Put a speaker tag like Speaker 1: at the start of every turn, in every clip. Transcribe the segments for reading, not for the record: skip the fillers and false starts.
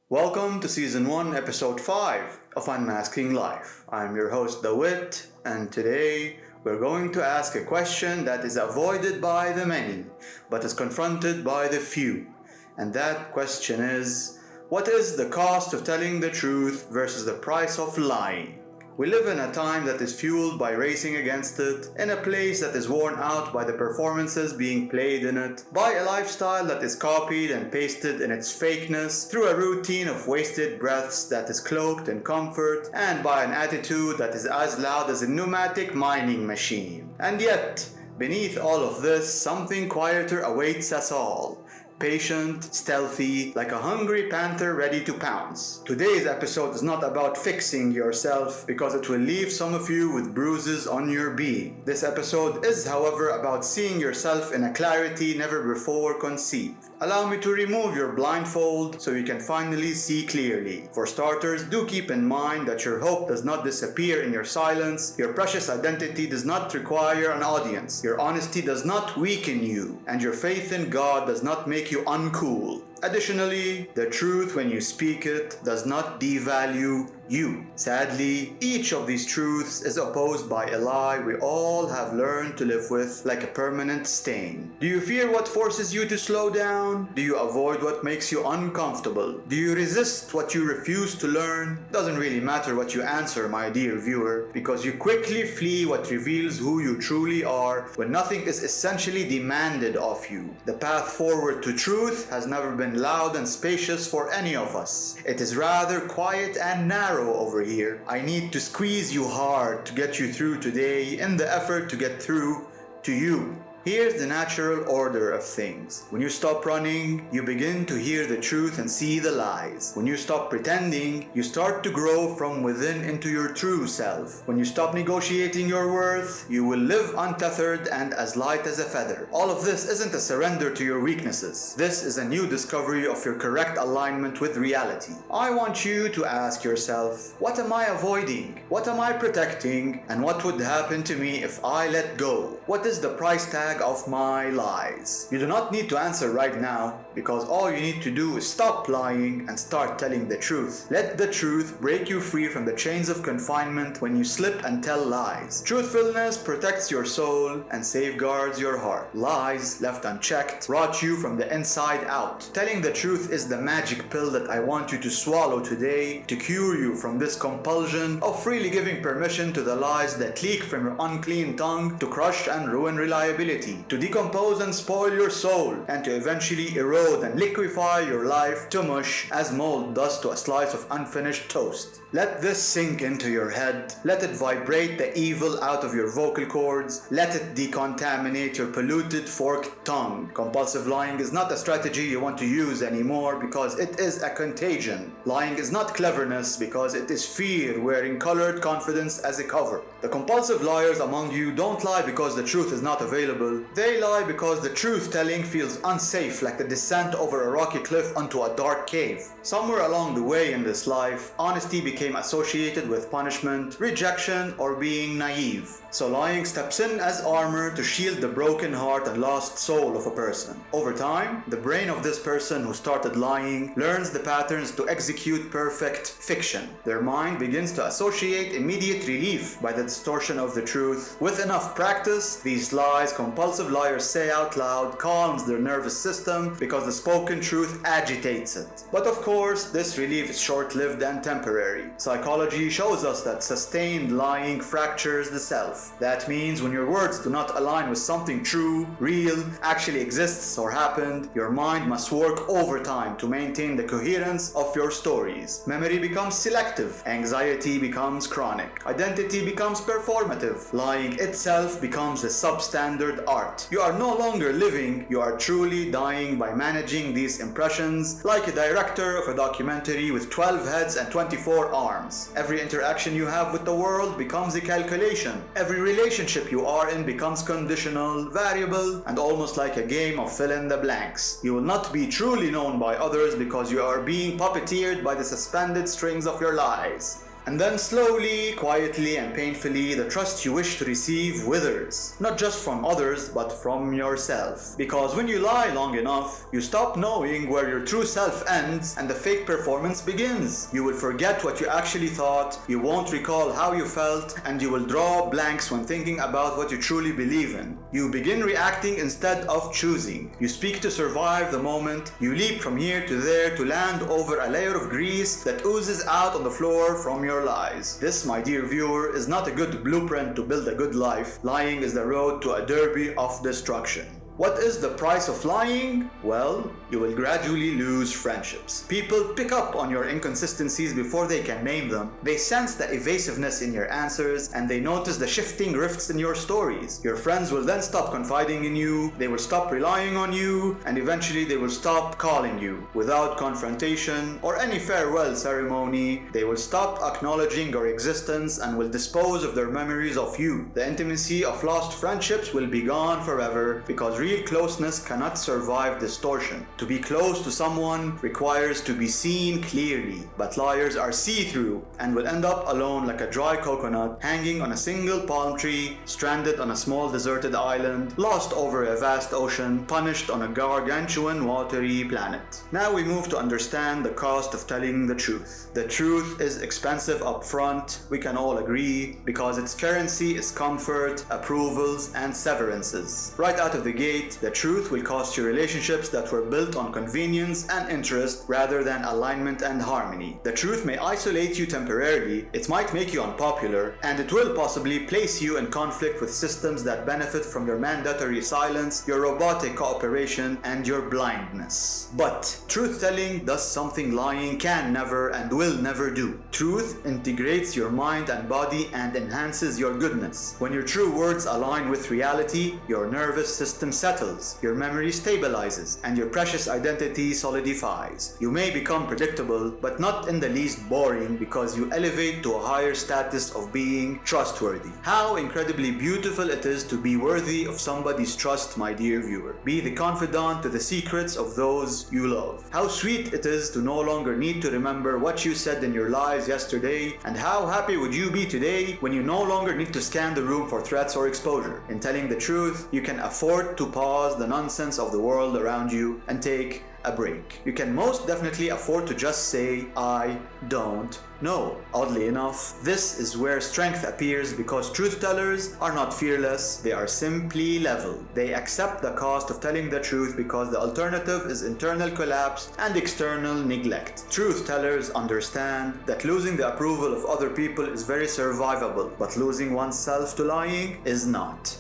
Speaker 1: Welcome to Season 1, Episode 5 of Unmasking Life. I'm your host, The Wit, and today we're going to ask a question that is avoided by the many, but is confronted by the few. And that question is, what is the cost of telling the truth versus the price of lying? We live in a time that is fueled by racing against it, in a place that is worn out by the performances being played in it, by a lifestyle that is copied and pasted in its fakeness, through a routine of wasted breaths that is cloaked in comfort, and by an attitude that is as loud as a pneumatic mining machine. And yet, beneath all of this, something quieter awaits us all. Patient, stealthy, like a hungry panther ready to pounce. Today's episode is not about fixing yourself because it will leave some of you with bruises on your being. This episode is, however, about seeing yourself in a clarity never before conceived. Allow me to remove your blindfold so you can finally see clearly. For starters, do keep in mind that your hope does not disappear in your silence, your precious identity does not require an audience, your honesty does not weaken you, and your faith in God does not make you uncool. Additionally, the truth when you speak it does not devalue you. Sadly, each of these truths is opposed by a lie we all have learned to live with like a permanent stain. Do you fear what forces you to slow down? Do you avoid what makes you uncomfortable? Do you resist what you refuse to learn? Doesn't really matter what you answer, my dear viewer, because you quickly flee what reveals who you truly are when nothing is essentially demanded of you. The path forward to truth has never been loud and spacious for any of us. It is rather quiet and narrow over here. I need to squeeze you hard to get you through today in the effort to get through to you. Here's the natural order of things. When you stop running, you begin to hear the truth and see the lies. When you stop pretending, you start to grow from within into your true self. When you stop negotiating your worth, you will live untethered and as light as a feather. All of this isn't a surrender to your weaknesses. This is a new discovery of your correct alignment with reality. I want you to ask yourself, what am I avoiding? What am I protecting? And what would happen to me if I let go? What is the price tag of my lies? You do not need to answer right now, because all you need to do is stop lying and start telling the truth. Let the truth break you free from the chains of confinement when you slip and tell lies. Truthfulness protects your soul and safeguards your heart. Lies left unchecked rot you from the inside out. Telling the truth is the magic pill that I want you to swallow today to cure you from this compulsion of freely giving permission to the lies that leak from your unclean tongue to crush and ruin reliability, to decompose and spoil your soul, and to eventually erode and liquefy your life to mush as mold does to a slice of unfinished toast. Let this sink into your head. Let it vibrate the evil out of your vocal cords. Let it decontaminate your polluted forked tongue. Compulsive lying is not a strategy you want to use anymore because it is a contagion. Lying is not cleverness because it is fear wearing colored confidence as a cover. The compulsive liars among you don't lie because the truth is not available. They lie because the truth-telling feels unsafe, like the descent over a rocky cliff onto a dark cave. Somewhere along the way in this life, honesty became associated with punishment, rejection, or being naive. So lying steps in as armor to shield the broken heart and lost soul of a person. Over time, the brain of this person who started lying learns the patterns to execute perfect fiction. Their mind begins to associate immediate relief by the distortion of the truth. With enough practice, these lies compulsive liars say out loud calms their nervous system because the spoken truth agitates it. But of course, this relief is short-lived and temporary. Psychology shows us that sustained lying fractures the self. That means when your words do not align with something true, real, actually exists or happened, your mind must work overtime to maintain the coherence of your stories. Memory becomes selective, anxiety becomes chronic, identity becomes performative, lying itself becomes a substandard art. You are no longer living, you are truly dying by managing these impressions like a director of a documentary with 12 heads and 24 arms. Every interaction you have with the world becomes a calculation. Every relationship you are in becomes conditional, variable, and almost like a game of fill in the blanks. You will not be truly known by others because you are being puppeteered by the suspended strings of your lies. And then slowly, quietly, and painfully, the trust you wish to receive withers. Not just from others, but from yourself. Because when you lie long enough, you stop knowing where your true self ends and the fake performance begins. You will forget what you actually thought, you won't recall how you felt, and you will draw blanks when thinking about what you truly believe in. You begin reacting instead of choosing. You speak to survive the moment. You leap from here to there to land over a layer of grease that oozes out on the floor from your lies. This, my dear viewer, is not a good blueprint to build a good life. Lying is the road to a derby of destruction. What is the price of lying? Well, you will gradually lose friendships. People pick up on your inconsistencies before they can name them. They sense the evasiveness in your answers, and they notice the shifting rifts in your stories. Your friends will then stop confiding in you, they will stop relying on you, and eventually they will stop calling you. Without confrontation or any farewell ceremony, they will stop acknowledging your existence and will dispose of their memories of you. The intimacy of lost friendships will be gone forever because real closeness cannot survive distortion. To be close to someone requires to be seen clearly, but liars are see-through and will end up alone like a dry coconut, hanging on a single palm tree, stranded on a small deserted island, lost over a vast ocean, punished on a gargantuan watery planet. Now we move to understand the cost of telling the truth. The truth is expensive up front, we can all agree, because its currency is comfort, approvals, and severances. Right out of the gate, the truth will cost you relationships that were built on convenience and interest rather than alignment and harmony. The truth may isolate you temporarily, it might make you unpopular, and it will possibly place you in conflict with systems that benefit from your mandatory silence, your robotic cooperation, and your blindness. But truth-telling does something lying can never and will never do. Truth integrates your mind and body and enhances your goodness. When your true words align with reality, your nervous system settles, your memory stabilizes, and your precious identity solidifies. You may become predictable, but not in the least boring, because you elevate to a higher status of being trustworthy. How incredibly beautiful it is to be worthy of somebody's trust, my dear viewer. Be the confidant to the secrets of those you love. How sweet it is to no longer need to remember what you said in your lies yesterday, and how happy would you be today when you no longer need to scan the room for threats or exposure. In telling the truth, you can afford to pause the nonsense of the world around you and take a break. You can most definitely afford to just say, I don't know. Oddly enough, this is where strength appears, because truth tellers are not fearless, they are simply level. They accept the cost of telling the truth because the alternative is internal collapse and external neglect. Truth tellers understand that losing the approval of other people is very survivable, but losing oneself to lying is not.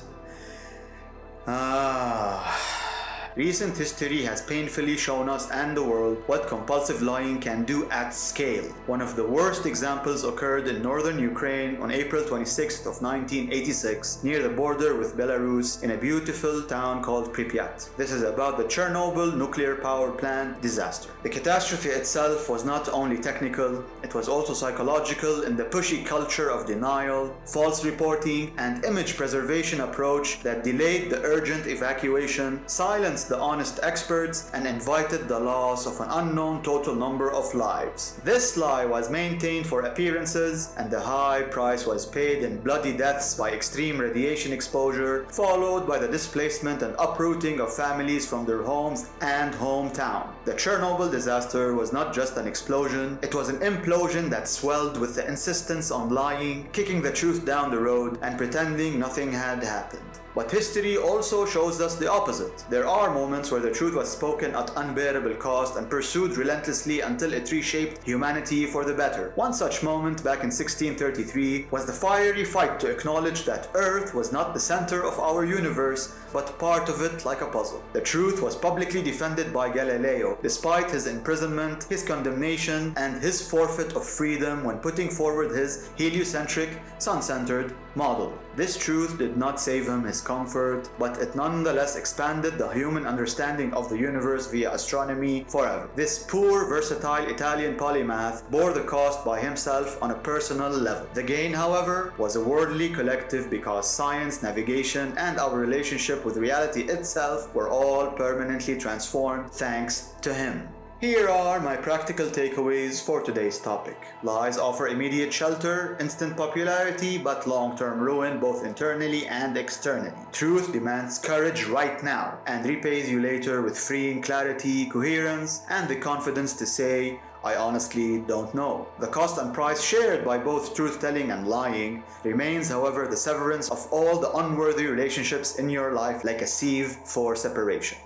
Speaker 1: Recent history has painfully shown us and the world what compulsive lying can do at scale. One of the worst examples occurred in northern Ukraine on April 26th of 1986, near the border with Belarus, in a beautiful town called Pripyat. This is about the Chernobyl nuclear power plant disaster. The catastrophe itself was not only technical, it was also psychological in the pushy culture of denial, false reporting, and image preservation approach that delayed the urgent evacuation, silenced the honest experts, and invited the loss of an unknown total number of lives. This lie was maintained for appearances, and the high price was paid in bloody deaths by extreme radiation exposure, followed by the displacement and uprooting of families from their homes and hometown. The Chernobyl disaster was not just an explosion, it was an implosion that swelled with the insistence on lying, kicking the truth down the road, and pretending nothing had happened. But history also shows us the opposite. There are moments where the truth was spoken at unbearable cost and pursued relentlessly until it reshaped humanity for the better. One such moment back in 1633 was the fiery fight to acknowledge that Earth was not the center of our universe, but part of it like a puzzle. The truth was publicly defended by Galileo, despite his imprisonment, his condemnation, and his forfeit of freedom when putting forward his heliocentric, sun-centered model. This truth did not save him his comfort, but it nonetheless expanded the human understanding of the universe via astronomy forever. This poor, versatile Italian polymath bore the cost by himself on a personal level. The gain, however, was a worldly collective, because science, navigation, and our relationship with reality itself were all permanently transformed thanks to him. Here are my practical takeaways for today's topic. Lies offer immediate shelter, instant popularity, but long-term ruin both internally and externally. Truth demands courage right now and repays you later with freeing clarity, coherence, and the confidence to say, I honestly don't know. The cost and price shared by both truth-telling and lying remains, however, the severance of all the unworthy relationships in your life, like a sieve for separation.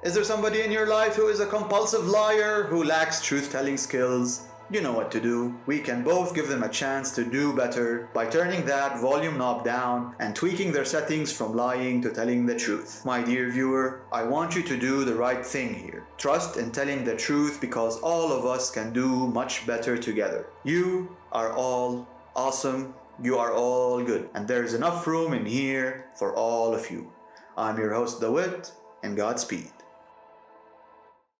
Speaker 1: Is there somebody in your life who is a compulsive liar, who lacks truth-telling skills? You know what to do. We can both give them a chance to do better by turning that volume knob down and tweaking their settings from lying to telling the truth. My dear viewer, I want you to do the right thing here. Trust in telling the truth because all of us can do much better together. You are all awesome. You are all good. And there is enough room in here for all of you. I'm your host, The Wit, and Godspeed.